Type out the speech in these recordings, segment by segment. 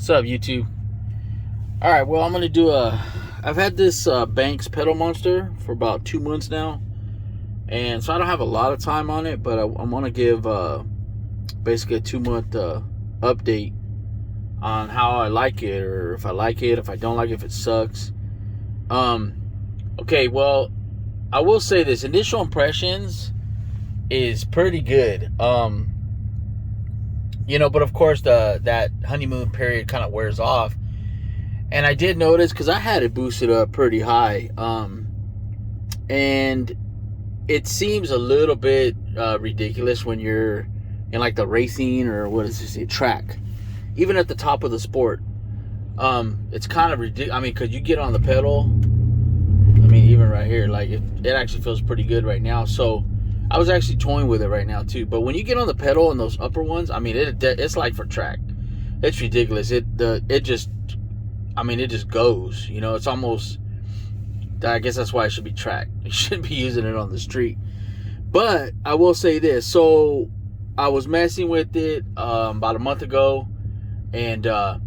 What's up, YouTube? All right, well, I'm gonna do I've had this Banks pedal monster for about 2 months now, and so I don't have a lot of time on it, but I'm gonna give basically a 2-month update on how I like it, or if I like it, if I don't like it, if it sucks. Okay, well, I will say this: initial impressions is pretty good. But of course that honeymoon period kind of wears off. And I did notice, because I had it boosted up pretty high, and it seems a little bit ridiculous when you're in like the racing, or what is this, track, even at the top of the sport. It's kind of ridiculous. I mean, because you get on the pedal, I mean, even right here, like it actually feels pretty good right now. So I was actually toying with it right now too. But when you get on the pedal and those upper ones, I mean, it's like for track. It's ridiculous. It just goes. It's almost. I guess that's why it should be track. You shouldn't be using it on the street. But I will say this. So I was messing with it about a month ago, and I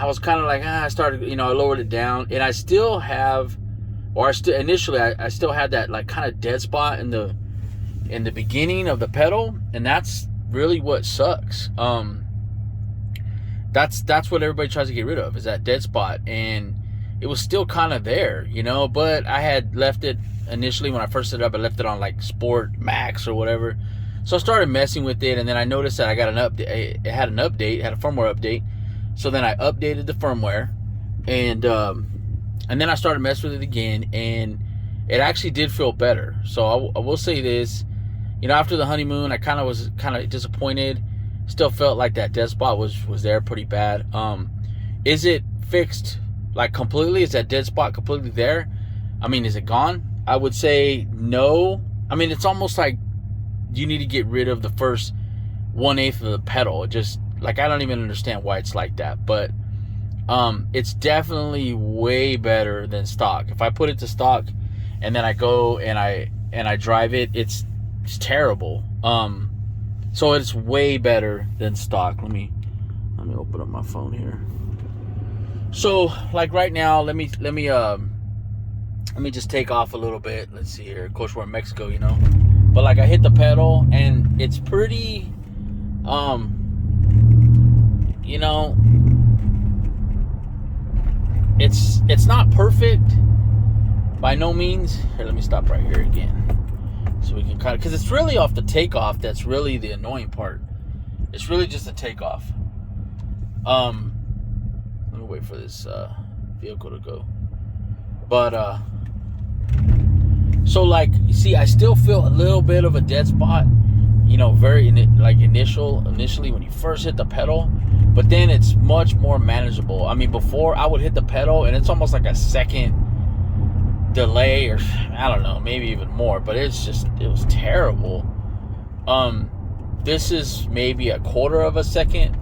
was kind of like, I started. I lowered it down, and I still have, initially I still had that like kind of dead spot in the beginning of the pedal, and that's really what sucks. That's what everybody tries to get rid of, is that dead spot, and it was still kind of there, but I had left it initially when I first set it up. I left it on like Sport Max or whatever, so I started messing with it, and then I noticed that I got an update. It had a firmware update, so then I updated the firmware, and then I started messing with it again, and it actually did feel better. So I will say this. After the honeymoon, I was disappointed. Still felt like that dead spot was there pretty bad. Is it fixed like completely? Is that dead spot completely there? I mean, is it gone? I would say no. I mean, it's almost like you need to get rid of the first 1/8 of the pedal. It just, like, I don't even understand why it's like that. But it's definitely way better than stock. If I put it to stock and then I go and I drive it, it's terrible. So it's way better than stock. Let me open up my phone here. So like right now, let me just take off a little bit. Let's see here. Of course, we're in Mexico, but like I hit the pedal and it's pretty, it's not perfect by no means. Here, let me stop right here again, so we can kind of, because it's really off the takeoff that's really the annoying part. It's really just the takeoff. Let me wait for this vehicle to go. But so like, you see, I still feel a little bit of a dead spot, initially when you first hit the pedal, but then it's much more manageable. I mean, before I would hit the pedal and it's almost like a second delay, or I don't know, maybe even more, but it was terrible. This is maybe a quarter of a second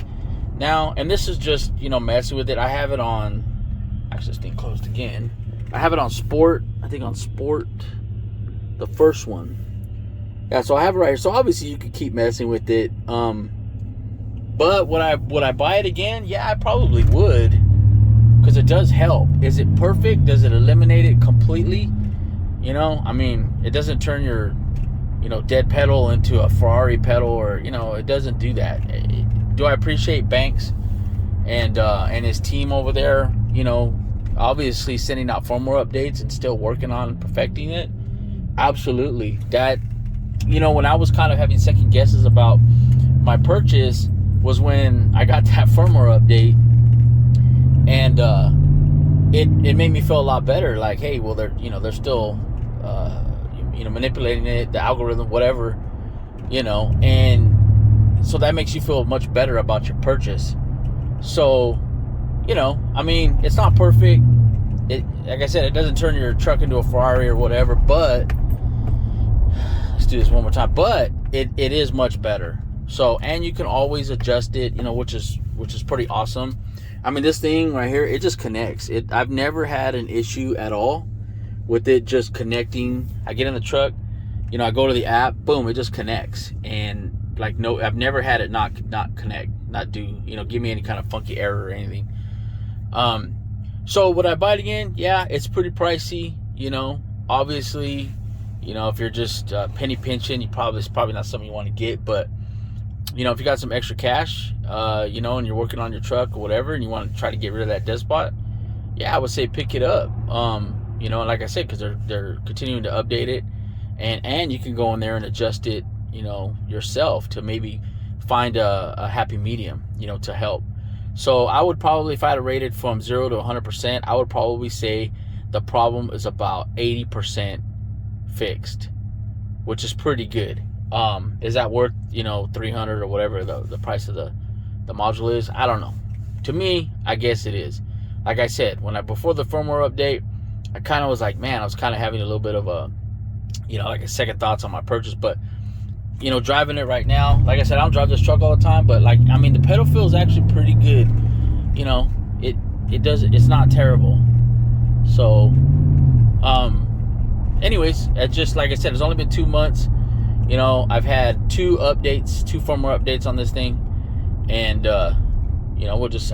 now, and this is just messing with it. I have it on, actually, this thing closed again. I have it on Sport. I think on Sport, the first one. Yeah, so I have it right here. So obviously you could keep messing with it. But would I buy it again? Yeah, I probably would, because it does help. Is it perfect? Does it eliminate it completely? I mean, it doesn't turn your, dead pedal into a Ferrari pedal, or, it doesn't do that. Do I appreciate Banks and his team over there, obviously sending out firmware updates and still working on perfecting it? Absolutely. That, when I was kind of having second guesses about my purchase, was when I got that firmware update, and it made me feel a lot better. Like, hey, well, they're still manipulating it, the algorithm, whatever, and so that makes you feel much better about your purchase. So, I mean, it's not perfect. It, like I said, it doesn't turn your truck into a Ferrari or whatever, but let's do this one more time. But it is much better. So, and you can always adjust it, which is pretty awesome. I mean, this thing right here, it just connects. I've never had an issue at all with it just connecting. I get in the truck, I go to the app, boom, it just connects. And like, no, I've never had it not connect. not do, give me any kind of funky error or anything. So would I buy it again? Yeah, it's pretty pricey. Obviously, if you're just penny pinching, it's probably not something you want to get. But if you got some extra cash, and you're working on your truck or whatever, and you want to try to get rid of that dead spot, yeah, I would say pick it up. Like I said, because they're continuing to update it, and you can go in there and adjust it, yourself to maybe find a happy medium, to help. So I would probably, if I had to rate it from 0 to 100%, I would probably say the problem is about 80% fixed, which is pretty good. Is that worth, $300 or whatever the price of the module is? I don't know. To me, I guess it is. Like I said, before the firmware update, I kind of was like, man, I was kind of having a little bit of a, like a second thoughts on my purchase. But driving it right now, like I said, I don't drive this truck all the time, but the pedal feel is actually pretty good. It's not terrible. So, anyways, it's just like I said, it's only been 2 months. I've had 2 firmware updates on this thing, and I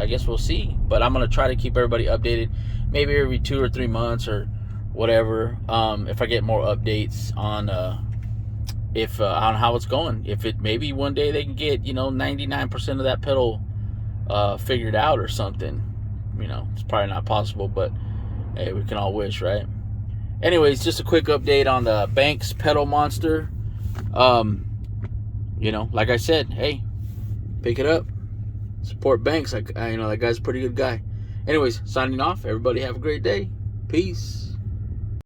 guess we'll see. But I'm gonna try to keep everybody updated, maybe every 2 or 3 months or whatever. If I get more updates on on how it's going. If it maybe one day they can get 99% of that pedal figured out or something. It's probably not possible, but hey, we can all wish, right? Anyways, just a quick update on the Banks Pedal Monster. Like I said, hey, pick it up, support Banks. That guy's a pretty good guy. Anyways, signing off. Everybody have a great day. Peace.